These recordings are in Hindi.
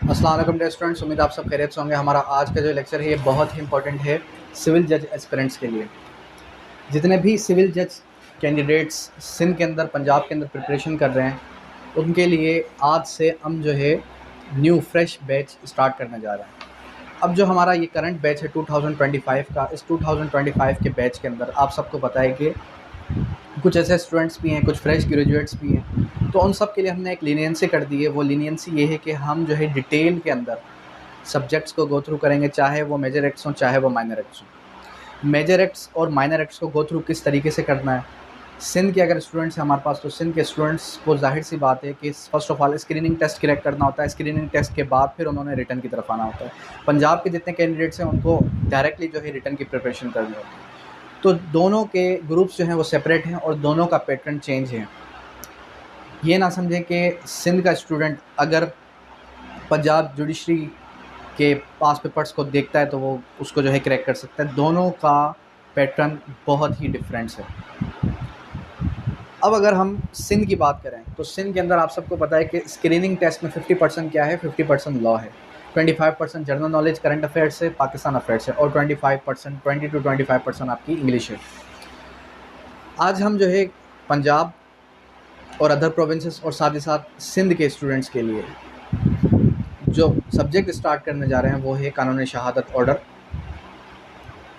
अस्सलाम वालेकुम डियर स्टूडेंट्स, उम्मीद आप सब खैरियत से होंगे। हमारा आज का जो लेक्चर है ये बहुत ही इंपॉर्टेंट है सिविल जज एस्पिरेंट्स के लिए। जितने भी सिविल जज कैंडिडेट्स सिंध के अंदर, पंजाब के अंदर प्रिपरेशन कर रहे हैं, उनके लिए आज से हम जो है न्यू फ्रेश बैच स्टार्ट करने जा रहे हैं। अब जो हमारा ये करंट बैच है 2025 का, इस 2025 के बैच के अंदर आप सबको पता है कि कुछ ऐसे स्टूडेंट्स भी हैं, कुछ फ्रेश ग्रेजुएट्स भी हैं, तो उन सब के लिए हमने एक लीनियंसी कर दी है। वो लीनियंसी ये है कि हम जो है डिटेल के अंदर सब्जेक्ट्स को गो थ्रू करेंगे, चाहे वो मेजर एक्ट्स हों चाहे वो माइनर एक्ट्स हों। मेजर एक्ट्स और माइनर एक्ट्स को गो थ्रू किस तरीके से करना है, सिंध के अगर स्टूडेंट्स हैं हमारे पास, तो सिंध के स्टूडेंट्स को जाहिर सी बात है कि first of all screening test crack करना होता है। स्क्रीनिंग टेस्ट के बाद फिर उन्होंने रिटर्न की तरफ आना होता है। पंजाब के जितने कैंडिडेट्स हैं उनको डायरेक्टली जो है रिटर्न की प्रिपरेशन करनी होती है। तो दोनों के ग्रुप्स जो हैं वो सेपरेट हैं और दोनों का पैटर्न चेंज है। ये ना समझें कि सिंध का स्टूडेंट अगर पंजाब जुडिशरी के पास पेपर्स को देखता है तो वो उसको जो है क्रैक कर सकता है। दोनों का पैटर्न बहुत ही डिफरेंट्स है। अब अगर हम सिंध की बात करें तो सिंध के अंदर आप सबको पता है कि स्क्रीनिंग टेस्ट में 50% क्या है, 50% लॉ है, 25% जनरल नॉलेज करंट अफेयर्स है, पाकिस्तान अफेयर्स है, और 25% 20 to 25% आपकी इंग्लिश है। आज हम जो है पंजाब और अदर प्रोविंसेस और साथ ही साथ सिंध के स्टूडेंट्स के लिए जो सब्जेक्ट स्टार्ट करने जा रहे हैं वो है कानून शहादत ऑर्डर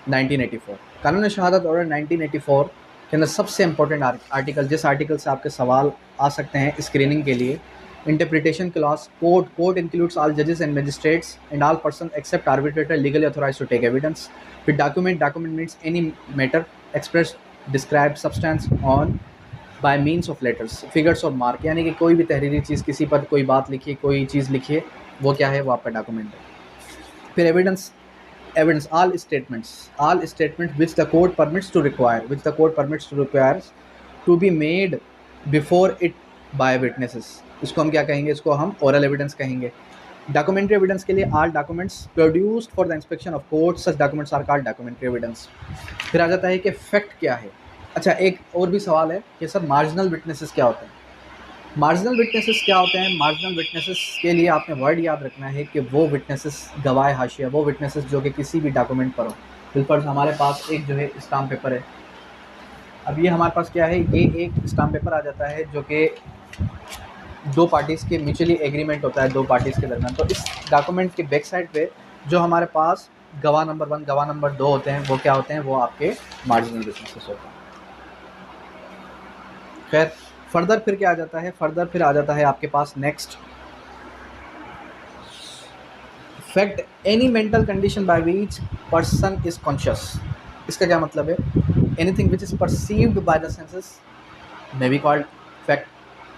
1984। कानून शहादत ऑर्डर 1984 के अंदर सबसे इम्पोर्टेंट आर्टिकल, जिस आर्टिकल से आपके सवाल आ सकते हैं स्क्रीनिंग के लिए, interpretation clause, court includes all जजेस and magistrates and all person except arbitrator legally authorise to take evidence. फिर document means any matter express describe substance on by means of letters, figures और मार्क, यानी कि कोई भी तहरीरी चीज़, किसी पर कोई बात लिखिए, कोई चीज़ लिखिए, वो क्या है, वो आपका डॉक्यूमेंट है। फिर evidence all statements which the court permits to require to be made before it by witnesses। इसको हम क्या कहेंगे, इसको हम oral evidence कहेंगे। डॉक्यूमेंट्री एविडेंस के लिए all documents produced for the inspection of court, such documents are called documentary evidence। फिर आ जाता है कि फैक्ट क्या है। अच्छा, एक और भी सवाल है कि सर मार्जिनल विटनेसेस क्या होते हैं। मार्जिनल विटनेसेस क्या होते हैं? मार्जिनल विटनेसेस के लिए आपने वर्ड याद रखना है कि वो विटनेसेस गवाह हाशिया, वो विटनेसेस जो कि किसी भी डॉक्यूमेंट पर हो। बिल्कुल हमारे पास एक जो है स्टाम्प पेपर है। अब ये हमारे पास क्या है, ये एक स्टाम्प पेपर आ जाता है जो कि दो पार्टीज़ के म्यूचुअली एग्रीमेंट होता है, दो पार्टीज़ के दरमियान। तो इस डॉक्यूमेंट के बैक साइड पे जो हमारे पास गवाह नंबर 1, गवाह नंबर 2 होते हैं, वो क्या होते हैं, वो आपके मार्जिनल विटनेसेस होते हैं। खैर, फर्दर फिर क्या आ जाता है, फर्दर फिर आ जाता है आपके पास next fact, any mental condition by which person is conscious. इसका क्या मतलब है? Anything which is perceived by the senses may be called fact.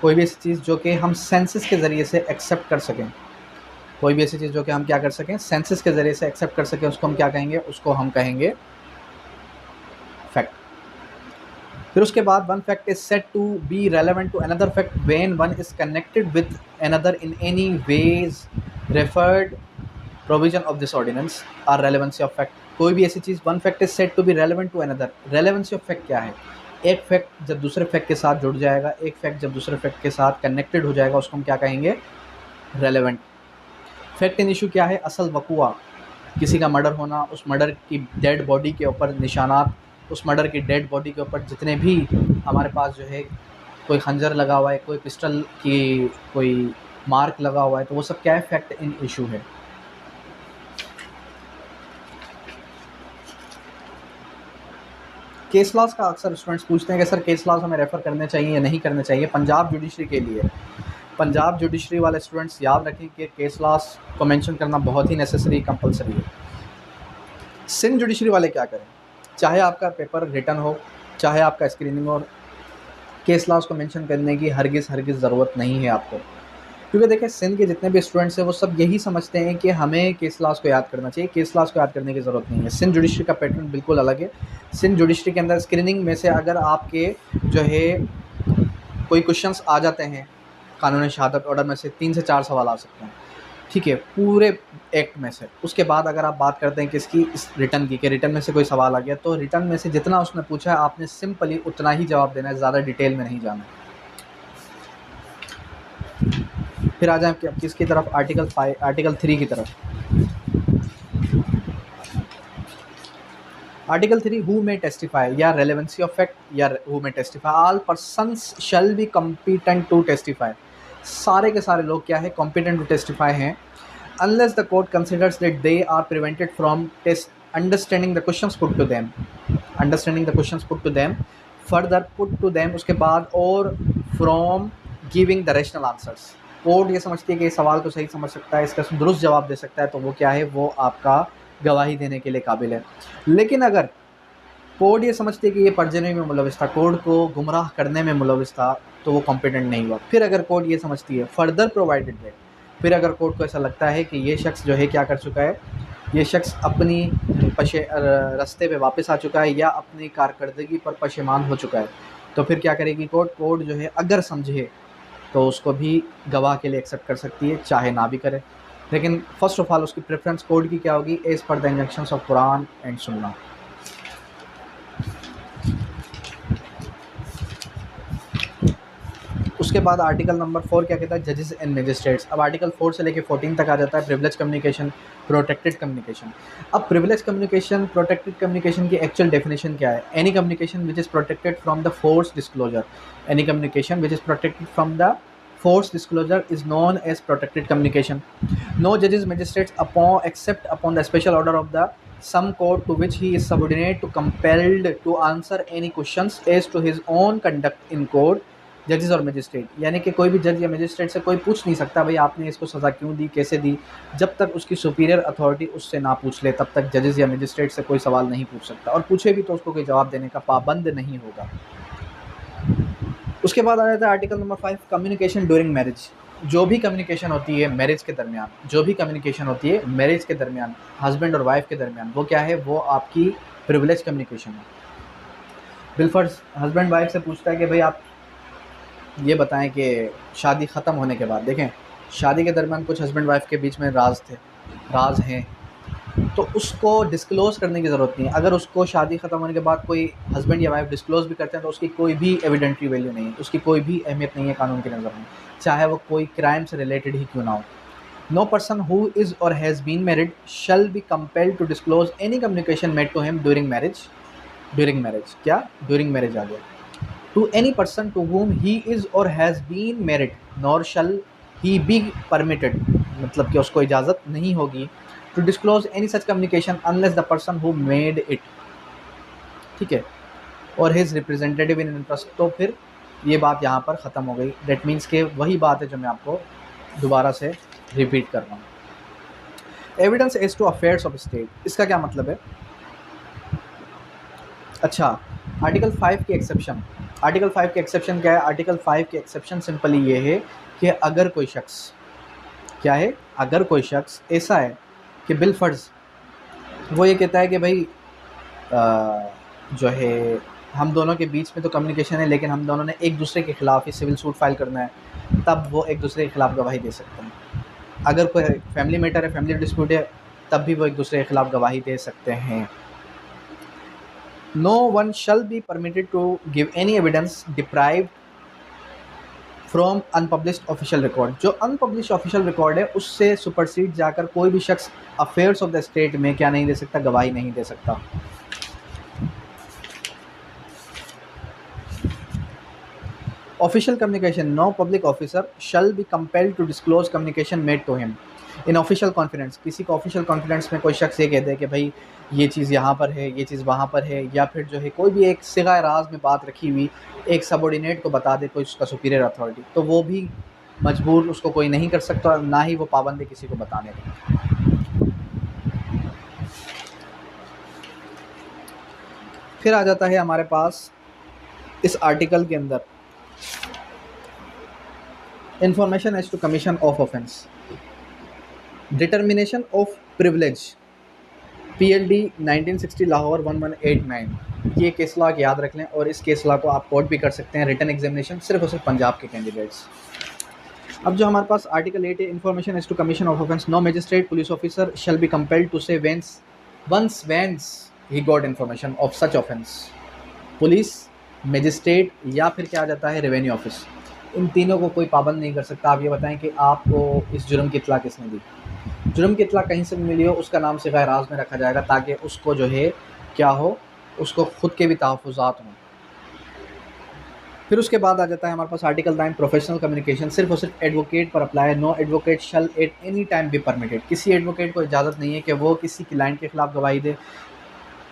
कोई भी ऐसी चीज़ जो कि हम सेंसेस के ज़रिए से एक्सेप्ट कर सकें, कोई भी ऐसी चीज़ जो कि हम क्या कर सकें, सेंसेस के ज़रिए से एक्सेप्ट कर सकें, उसको हम क्या कहेंगे, उसको हम कहेंगे फैक्ट। फिर उसके बाद one fact is said to be relevant to another fact when one is connected with another in any ways referred provision of this ordinance are relevancy of fact. कोई भी ऐसी चीज़, one fact is said to be relevant to another. Relevancy of fact क्या है? एक फैक्ट जब दूसरे फैक्ट के साथ जुड़ जाएगा, एक फैक्ट जब दूसरे फैक्ट के साथ कनेक्टेड हो जाएगा, उसको हम क्या कहेंगे, रेलेवेंट। फैक्ट इन इशू क्या है? असल वक़ुआ, किसी का मर्डर होना, उस मर्डर की डेड बॉडी के ऊपर निशानात, उस मर्डर की डेड बॉडी के ऊपर जितने भी हमारे पास जो है कोई खंजर लगा हुआ है, कोई पिस्टल की कोई मार्क लगा हुआ है, तो वो सब क्या है, फैक्ट इन इशू है। केस लॉज का अक्सर स्टूडेंट्स पूछते हैं कि सर केस लॉज हमें रेफ़र करने चाहिए या नहीं करने चाहिए। पंजाब जुडिशरी के लिए, पंजाब जुडिशरी वाले स्टूडेंट्स याद रखें कि केस लॉज को मेंशन करना बहुत ही नेसेसरी, कंपलसरी है। सिंध जुडिशरी वाले क्या करें, चाहे आपका पेपर रिटर्न हो, चाहे आपका स्क्रीनिंग हो, केस लॉज को मेंशन करने की हरगिज़ ज़रूरत नहीं है आपको। क्योंकि देखिए सिंध के जितने भी स्टूडेंट्स हैं वो सब यही समझते हैं कि हमें केस लॉज को याद करना चाहिए। केस लॉज को याद करने की ज़रूरत नहीं है। सिंध जुडिशरी का पैटर्न बिल्कुल अलग है। सिंध जुडिशरी के अंदर स्क्रीनिंग में से अगर आपके जो है कोई क्वेश्चंस आ जाते हैं कानून शहादत ऑर्डर में से 3 से 4 सवाल आ सकते हैं, ठीक है, पूरे एक्ट में से। उसके बाद अगर आप बात करते हैं कि इसकी इस रिटर्न की, कि रिटर्न में से कोई सवाल आ गया, तो रिटर्न में से जितना उसने पूछा है आपने सिंपली उतना ही जवाब देना है, ज़्यादा डिटेल में नहीं जाना है। फिर आ जाए किसकी तरफ, आर्टिकल 3 की तरफ। आर्टिकल 3 हु मे टेस्टिफाई या रेलेवेंसी ऑफ फैक्ट या who may testify, all persons shall be competent to testify, सारे के सारे लोग क्या है, कॉम्पिटेंट टू टेस्टिफाई हैं, unless the court considers that they are prevented from understanding the questions put to them, further put to them, उसके बाद और from giving the rational answers, court ये समझती है कि इस सवाल को सही समझ सकता है, इसका दुरुस्त जवाब दे सकता है, तो वो क्या है, वो आपका गवाही देने के लिए काबिल है। लेकिन अगर कोर्ट ये समझती है कि ये परजनी में मुलविस था, कोर्ट को गुमराह करने में मुलविस था, तो वो कॉम्पिटेंट नहीं हुआ। फिर अगर कोर्ट ये समझती है, फर्दर प्रोवाइडेड दैट, फिर अगर कोर्ट को ऐसा लगता है कि ये शख्स जो है क्या कर चुका है, ये शख्स अपनी रास्ते पे वापस आ चुका है या अपनी कारकर्दगी पर पशेमान हो चुका है, तो फिर क्या करेगी कोर्ट जो है अगर समझे तो उसको भी गवाह के लिए एक्सेप्ट कर सकती है, चाहे ना भी करे। लेकिन फर्स्ट ऑफ ऑल उसकी प्रेफरेंस कोर्ट की क्या होगी, as per the injunctions of Quran and Sunnah. उसके बाद आर्टिकल नंबर 4 क्या कहता है, जजेस एंड मजिस्ट्रेट्स। अब आर्टिकल 4 से लेकर 14 तक आ जाता है प्रिविलेज कम्युनिकेशन, प्रोटेक्टेड कम्युनिकेशन। अब प्रिविलेज कम्युनिकेशन, प्रोटेक्टेड कम्युनिकेशन की एक्चुअल डेफिनेशन क्या है, any communication which is protected from the force disclosure, any communication which is protected from the force disclosure is known as protected communication. No judges magistrates except upon the special order of the some court to which he is subordinate to compelled to answer any questions as to his own conduct in court, जजेस और मजिस्ट्रेट, यानी कि कोई भी जज या मजिस्ट्रेट से कोई पूछ नहीं सकता भाई आपने इसको सज़ा क्यों दी, कैसे दी, जब तक उसकी सुपीरियर अथॉरिटी उससे ना पूछ ले तब तक जजेस या मजिस्ट्रेट से कोई सवाल नहीं पूछ सकता, और पूछे भी तो उसको कोई जवाब देने का पाबंद नहीं होगा। उसके बाद आ जाता है article number 5, communication during marriage. जो भी कम्युनिकेशन होती है मैरिज के दरमियान, जो भी कम्युनिकेशन होती है मैरिज के दरमियान, हस्बैंड और वाइफ के दरमियान, वो क्या है, वो आपकी प्रिविलेज कम्युनिकेशन है। बिलफर्ज हस्बैंड वाइफ से पूछता है कि भाई आप ये बताएं कि शादी ख़त्म होने के बाद, देखें शादी के दरमियान कुछ हस्बैंड वाइफ के बीच में राज हैं, तो उसको डिस्क्लोज़ करने की ज़रूरत नहीं है। अगर उसको शादी ख़त्म होने के बाद कोई हस्बैंड या वाइफ डिस्क्लोज़ भी करते हैं तो उसकी कोई भी एविडेंटरी वैल्यू नहीं है, उसकी कोई भी अहमियत नहीं है कानून की नज़र में, चाहे वो कोई क्राइम से रिलेटेड ही क्यों ना हो। नो पर्सन हु इज़ और has been married shall be compelled to disclose any communication made to him during marriage क्या ड्यूरिंग मैरिज आ गया, to any person to whom he is or has been married, nor shall he be permitted, मतलब कि उसको इजाज़त नहीं होगी to disclose any such communication unless the person who made it, ठीक है, और his representative in interest। तो फिर ये बात यहाँ पर ख़त्म हो गई। That means कि वही बात है जो मैं आपको दोबारा से रिपीट कर रहा हूँ। Evidence as to affairs of state, इसका क्या मतलब है, अच्छा आर्टिकल 5 की एक्सेप्शन, आर्टिकल 5 की एक्सेप्शन क्या है, आर्टिकल 5 की एक्सेप्शन सिंपली ये है कि अगर कोई शख्स क्या है, अगर कोई शख्स ऐसा है कि बिलफर्ज वो ये कहता है कि भाई जो है हम दोनों के बीच में तो कम्युनिकेशन है लेकिन हम दोनों ने एक दूसरे के ख़िलाफ़ ही सिविल सूट फाइल करना है, तब वो एक दूसरे के ख़िलाफ़ गवाही दे सकते हैं। अगर कोई फैमिली मैटर है, फैमिली डिस्प्यूट है, तब भी वो एक दूसरे के ख़िलाफ़ गवाही दे सकते हैं। No one shall be permitted to give any evidence deprived from unpublished official record। जो अनपब्लिश ऑफिशियल रिकॉर्ड है उससे सुपरसीड जाकर कोई भी शख्स अफेयर्स ऑफ द स्टेट में क्या नहीं दे सकता, गवाही नहीं दे सकता। Official communication, no public officer shall be compelled to disclose communication made to him in official confidence. किसी को ऑफिशियल कॉन्फिडेंस में कोई शख्स ये कह दे कि भाई ये चीज़ यहाँ पर है, ये चीज़ वहाँ पर है, या फिर जो है कोई भी एक सिगा राज में बात रखी हुई एक सबऑर्डिनेट को बता दे कोई उसका सुपीरियर अथॉरिटी, तो वो भी मजबूर उसको कोई नहीं कर सकता और ना ही वो पाबंद है किसी को बताने का। फिर आ जाता है हमारे पास इस आर्टिकल के अंदर information as to commission of offence, determination of privilege, PLD 1960 Lahore 1189, ये केस लॉ याद रख लें और इस केस लॉ को आप कोट भी कर सकते हैं रिटन एग्जामिनेशन सिर्फ और सिर्फ पंजाब के कैंडिडेट्स। अब जो हमारे पास आर्टिकल 8 है, information as to commission of offence, no magistrate police officer shall be compelled to say whence he got information of such offence. Police, magistrate या फिर क्या आ जाता है रेवेन्यू ऑफिस, इन तीनों को कोई पाबंद नहीं कर सकता। आप ये बताएं कि आपको इस जुर्म की इत्तला किसने दी। जुर्म की इत्तला कहीं से भी मिली हो, उसका नाम सिगाए राज में रखा जाएगा ताकि उसको जो है क्या हो, उसको खुद के भी तहफ़्फ़ुज़ात हों। फिर उसके बाद आ जाता है हमारे पास आर्टिकल 9 प्रोफेशनल कम्युनिकेशन। सिर्फ और सिर्फ एडवोकेट पर अप्लाई है। No advocate shall at any time be permitted. किसी एडवोकेट को इजाज़त नहीं है कि वो किसी क्लाइंट के खिलाफ गवाही दे,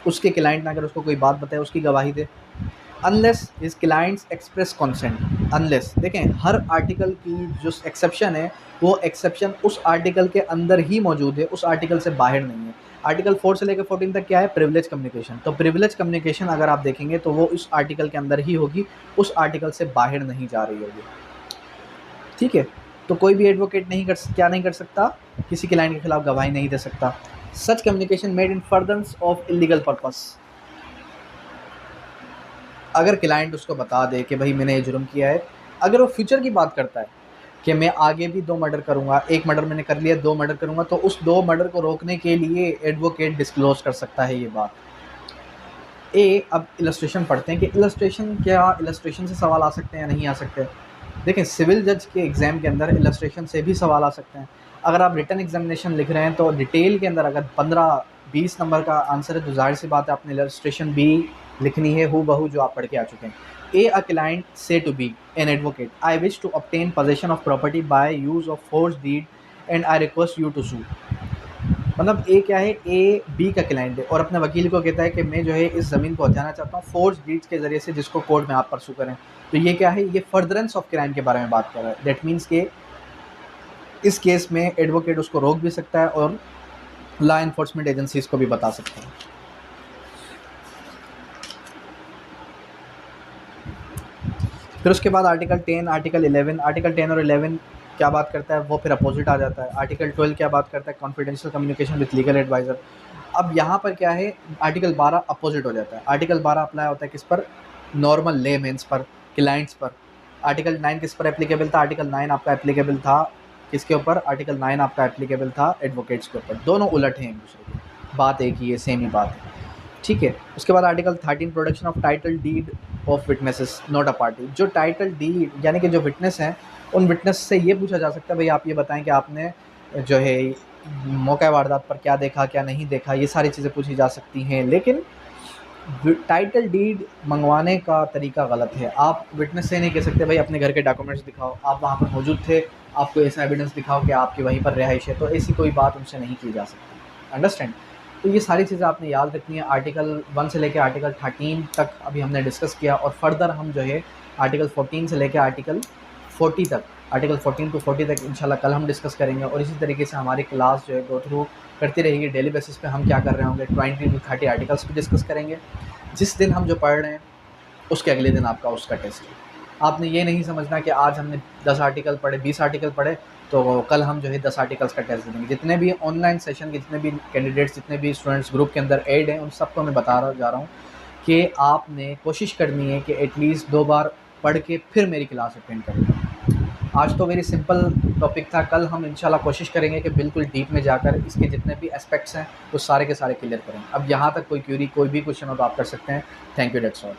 उसके क्लाइंट ने अगर उसको कोई बात बताए उसकी गवाही दे, unless his clients express consent. Unless, देखें हर आर्टिकल की जो एक्सेप्शन है वो एक्सेप्शन उस आर्टिकल के अंदर ही मौजूद है, उस आर्टिकल से बाहर नहीं है। आर्टिकल 4 से लेकर 14 तक क्या है, प्रिविलेज कम्युनिकेशन। तो प्रिविलेज कम्युनिकेशन अगर आप देखेंगे तो वो उस आर्टिकल के अंदर ही होगी, उस आर्टिकल से बाहर नहीं जा रही होगी। ठीक है, तो कोई भी एडवोकेट क्या नहीं कर सकता, किसी क्लाइंट के खिलाफ गवाही नहीं दे सकता। Such communication made in furtherance of illegal purpose. अगर क्लाइंट उसको बता दे कि भाई मैंने ये जुर्म किया है, अगर वो फ्यूचर की बात करता है कि मैं आगे भी 2 मर्डर करूँगा, 1 मर्डर मैंने कर लिया, 2 मर्डर करूँगा, तो उस 2 मर्डर को रोकने के लिए एडवोकेट डिस्क्लोज़ कर सकता है ये बात। अब इलस्ट्रेशन पढ़ते हैं कि इलस्ट्रेशन से सवाल आ सकते हैं या नहीं आ सकते। देखें सिविल जज के एग्ज़ाम के अंदर इलस्ट्रेशन से भी सवाल आ सकते हैं। अगर आप रिटन एग्जामिनेशन लिख रहे हैं तो डिटेल के अंदर अगर 15-20 नंबर का आंसर है तो ज़ाहिर सी बात है आपने इलस्ट्रेशन भी लिखनी है हूबहू जो आप पढ़ के आ चुके हैं। A client says to B an advocate, I wish to obtain possession of property by use of force deed and I request you to sue. मतलब ए क्या है, ए बी का क्लाइंट है और अपने वकील को कहता है कि मैं जो है इस ज़मीन को हथियाना चाहता हूँ फोर्स डीड्स के ज़रिए से, जिसको कोर्ट में आप परसू करें। तो ये क्या है, ये फर्दरेंस ऑफ क्राइम के बारे में बात कर रहा है। दैट मीन्स कि इस केस में एडवोकेट उसको रोक भी सकता है और लॉ इन्फोर्समेंट एजेंसीज को भी बता सकता है। फिर उसके बाद आर्टिकल 10, आर्टिकल 11, आर्टिकल 10 और 11 क्या बात करता है, वो फिर अपोजिट आ जाता है। आर्टिकल 12 क्या बात करता है, confidential communication with legal adviser. अब यहाँ पर क्या है, आर्टिकल 12 अपोजिट हो जाता है। आर्टिकल 12 अप्लाई होता है किस पर, नॉर्मल लेमेंस पर, क्लाइंट्स पर। आर्टिकल 9 किस पर एप्लीकेबल था, आर्टिकल 9 आपका एप्लीकेबल था किसके ऊपर, आर्टिकल 9 आपका एप्लीकेबल था एडवोकेट्स के ऊपर। दोनों उलट हैं एक दूसरे की, बात एक ही है, सेम ही बात है। ठीक है, उसके बाद article 13 production of title deed of witnesses not a party. जो टाइटल डीड यानी कि जो विटनेस हैं, उन विटनेस से ये पूछा जा सकता है भाई आप ये बताएं कि आपने जो है मौका वारदात पर क्या देखा क्या नहीं देखा, ये सारी चीज़ें पूछी जा सकती हैं। लेकिन टाइटल डीड मंगवाने का तरीका गलत है। आप विटनेस से नहीं कह सकते भाई अपने घर के डॉक्यूमेंट्स दिखाओ, आप वहाँ पर मौजूद थे, आपको ऐसा एविडेंस दिखाओ कि आपकी वहीं पर रिहाइश है, तो ऐसी कोई बात उनसे नहीं की जा सकती। अंडरस्टैंड। तो ये सारी चीज़ें आपने याद रखनी है। आर्टिकल 1 से लेकर आर्टिकल 13 तक अभी हमने डिस्कस किया और फर्दर हम जो है आर्टिकल 14 से लेकर आर्टिकल 40 तक, आर्टिकल 14 टू 40 तक इंशाल्लाह कल हम डिस्कस करेंगे। और इसी तरीके से हमारी क्लास जो है गो थ्रू करती रहेगी। डेली बेसिस पे हम क्या कर रहे होंगे, 20 टू 30 आर्टिकल्स भी डिस्कस करेंगे। जिस दिन हम जो पढ़ रहे हैं उसके अगले दिन आपका उसका टेस्ट है। आपने ये नहीं समझना कि आज हमने 10 आर्टिकल पढ़े, 20 आर्टिकल पढ़े तो कल हम जो है 10 आर्टिकल्स का टेस्ट देंगे। जितने भी ऑनलाइन सेशन के जितने भी कैंडिडेट्स, जितने भी स्टूडेंट्स ग्रुप के अंदर ऐड हैं, उन सबको मैं बता जा रहा हूँ कि आपने कोशिश करनी है कि एटलीस्ट 2 बार पढ़ के फिर मेरी क्लास अटेंड करें। आज तो वेरी सिंपल टॉपिक था, कल हम इंशाल्लाह कोशिश करेंगे कि बिल्कुल डीप में जाकर इसके जितने भी एस्पेक्ट्स हैं वो सारे के सारे क्लियर करें। अब यहाँ तक कोई क्यूरी, कोई भी क्वेश्चन हो तो आप कर सकते हैं। Thank you, that's all.